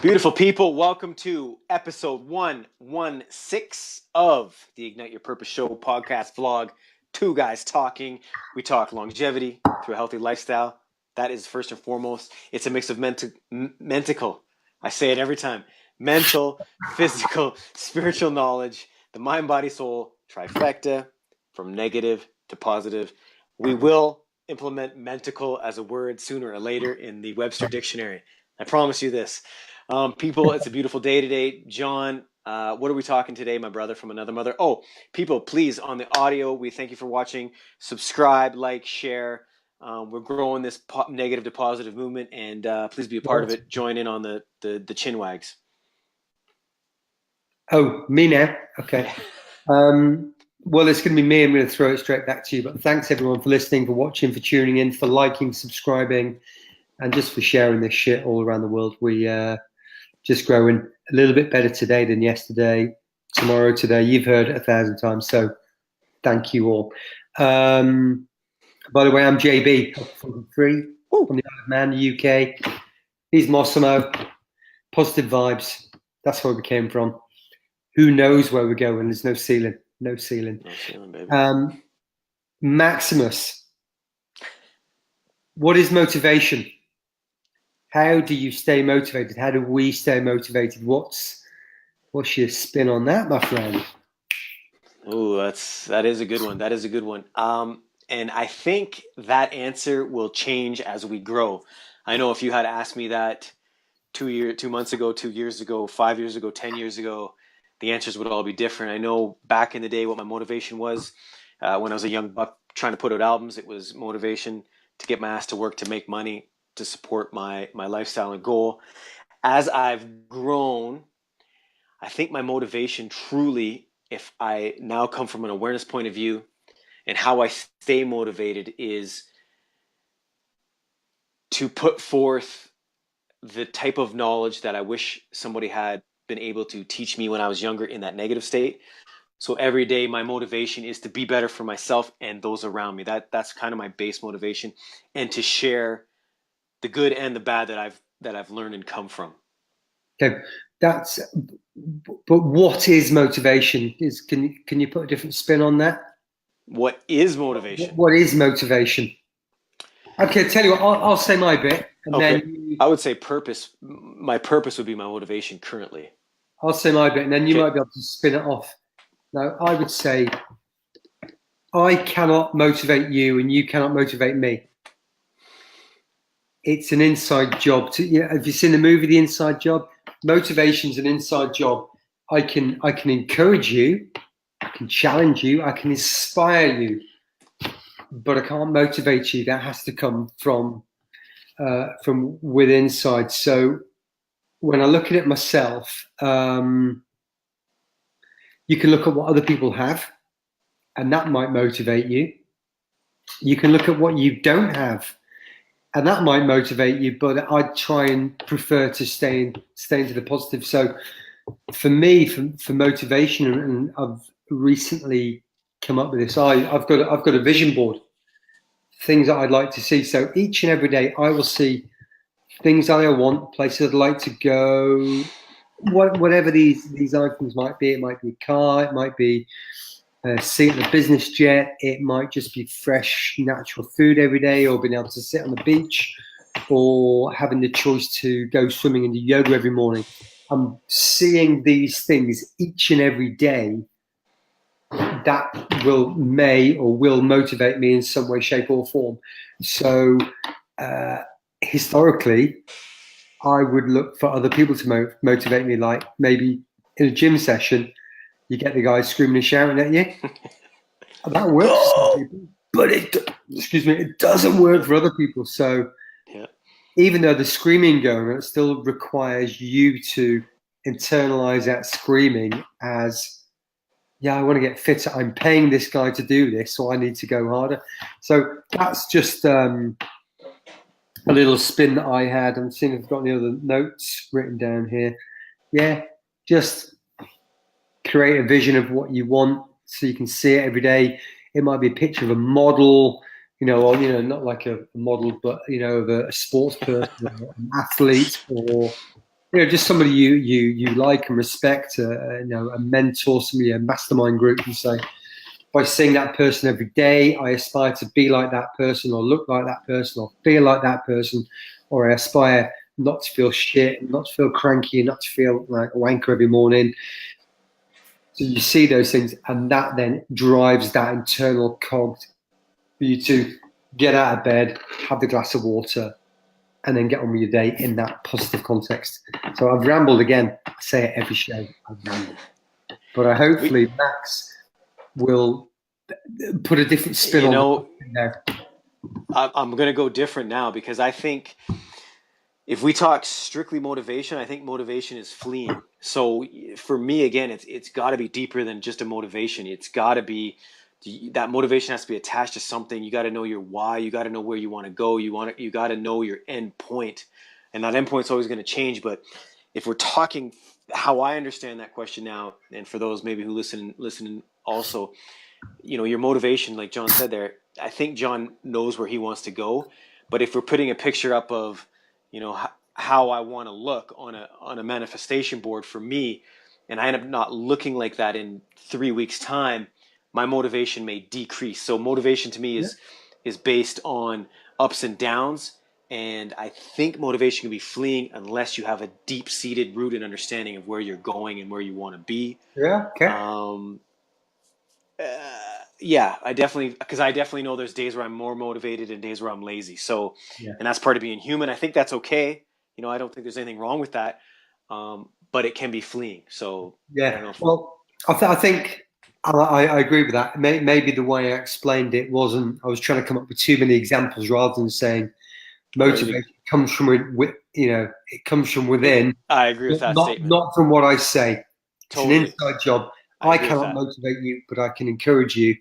Beautiful people, welcome to episode 116 of the Ignite Your Purpose Show podcast vlog. Two guys talking. We talk longevity through a healthy lifestyle. That is first and foremost. It's a mix of mental. I say it every time. Mental, physical, spiritual knowledge, the mind, body, soul, trifecta, from negative to positive. We will implement mentical as a word sooner or later in the Webster Dictionary. I promise you this. People, it's a beautiful day today. John, what are we talking today, my brother from another mother? Oh, people, please, on the audio, we thank you for watching. Subscribe, like, share. We're growing this negative to positive movement, and please be a part of it. Join in on the chin wags. Oh, me now? Okay. Well, it's going to be me. I'm going to throw it straight back to you. But thanks, everyone, for listening, for watching, for tuning in, for liking, subscribing, and just for sharing this shit all around the world. We just growing a little bit better today than yesterday, tomorrow, today. You've heard it 1,000 times, so thank you all. By the way, I'm JB, 43, from the Isle of Man, UK. He's Mossimo. Positive vibes. That's where we came from. Who knows where we're going? There's no ceiling. No ceiling. No ceiling, baby. Maximus, what is motivation? How do you stay motivated? How do we stay motivated? What's your spin on that, my friend? Oh, that is a good one. That is a good one. And I think that answer will change as we grow. I know if you had asked me that 2 months ago, 2 years ago, 5 years ago, 10 years ago, the answers would all be different. I know back in the day what my motivation was when I was a young buck trying to put out albums. It was motivation to get my ass to work, to make money, to support my lifestyle and goal. As I've grown, I think my motivation truly, if I now come from an awareness point of view and how I stay motivated, is to put forth the type of knowledge that I wish somebody had been able to teach me when I was younger in that negative state. So every day my motivation is to be better for myself and those around me. That's kind of my base motivation, and to share the good and the bad that I've learned and come from. Okay, but what is motivation? Can you put a different spin on that? What is motivation? What is motivation? Okay, tell you what, I'll say my bit, and then I would say purpose. My purpose would be my motivation currently. I'll say my bit, and then you might be able to spin it off. Now, I would say I cannot motivate you, and you cannot motivate me. It's an inside job. Have you seen the movie The Inside Job? Motivation's an inside job. I can encourage you, I can challenge you, I can inspire you, but I can't motivate you. That has to come from within inside. So when I look at it myself, you can look at what other people have, and that might motivate you. You can look at what you don't have, and that might motivate you, but I try and prefer to stay into the positive. So for me, for motivation, and I've recently come up with this, I've got a vision board, things that I'd like to see. So each and every day I will see things that I want, places I'd like to go, whatever these items might be. It might be a car, it might be a seat in a business jet, it might just be fresh, natural food every day, or being able to sit on the beach, or having the choice to go swimming and do yoga every morning. I'm seeing these things each and every day that will motivate me in some way, shape, or form. So historically, I would look for other people to motivate me, like maybe in a gym session, you get the guy screaming and shouting at you. That works for some people, but it doesn't work for other people. So even though the screaming going, it still requires you to internalize that screaming as, yeah, I want to get fitter. I'm paying this guy to do this, so I need to go harder. So that's just a little spin that I had. I'm seeing if I've got any other notes written down here. Yeah, just create a vision of what you want so you can see it every day. It might be a picture of a model, or not like a model, but of a sports person, or an athlete, or just somebody you like and respect, a mentor, somebody, a mastermind group, and say, by seeing that person every day, I aspire to be like that person, or look like that person, or feel like that person, or I aspire not to feel shit, not to feel cranky, not to feel like a wanker every morning. So you see those things, and that then drives that internal cog for you to get out of bed, have the glass of water, and then get on with your day in that positive context. So I've rambled again. I say it every show. I've rambled. But hopefully Max will put a different spin on there. I'm going to go different now, because I think if we talk strictly motivation, I think motivation is fleeing. So for me, again, it's got to be deeper than just a motivation. It's got to be, that motivation has to be attached to something. You got to know your why. You got to know where you want to go. You got to know your end point, and that end point is always going to change. But if we're talking how I understand that question now, and for those maybe who listen also, your motivation, like John said there, I think John knows where he wants to go. But if we're putting a picture up of, how I want to look on a manifestation board for me, and I end up not looking like that in 3 weeks' time, my motivation may decrease. So motivation to me is based on ups and downs, and I think motivation can be fleeing unless you have a deep-seated, rooted understanding of where you're going and where you want to be. Yeah. Okay. Yeah, I definitely know there's days where I'm more motivated and days where I'm lazy. So, and that's part of being human. I think that's okay. I don't think there's anything wrong with that. But it can be fleeing. So yeah. Well, I think I agree with that. Maybe the way I explained it wasn't. I was trying to come up with too many examples rather than saying motivation comes from it comes from within. I agree with that statement. Not from what I say. Totally. It's an inside job. I cannot motivate you, but I can encourage you.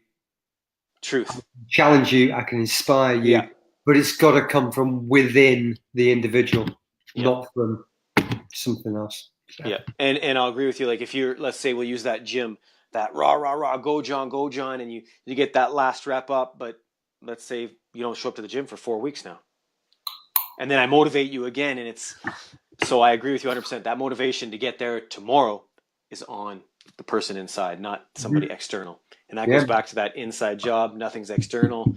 Truth. Challenge you. I can inspire you. Yeah. But it's got to come from within the individual, not from something else. So. Yeah, and I'll agree with you. Like if let's say we'll use that gym, that rah, go John, and you get that last rep up, but let's say you don't show up to the gym for 4 weeks now. And then I motivate you again, and so I agree with you 100%. That motivation to get there tomorrow is on the person inside, not somebody external. And that goes back to that inside job. Nothing's external.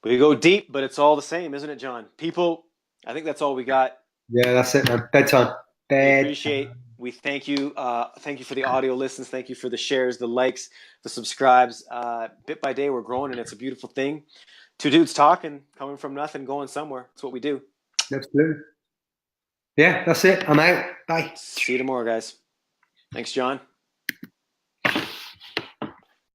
We go deep, but it's all the same, isn't it, John? People, I think that's all we got. Yeah, that's it, man. Bedtime. We thank you. Thank you for the audio listens. Thank you for the shares, the likes, the subscribes. Bit by day, we're growing, and it's a beautiful thing. Two dudes talking, coming from nothing, going somewhere. That's what we do. Absolutely. Yeah, that's it. I'm out. Bye. See you tomorrow, guys. Thanks, John.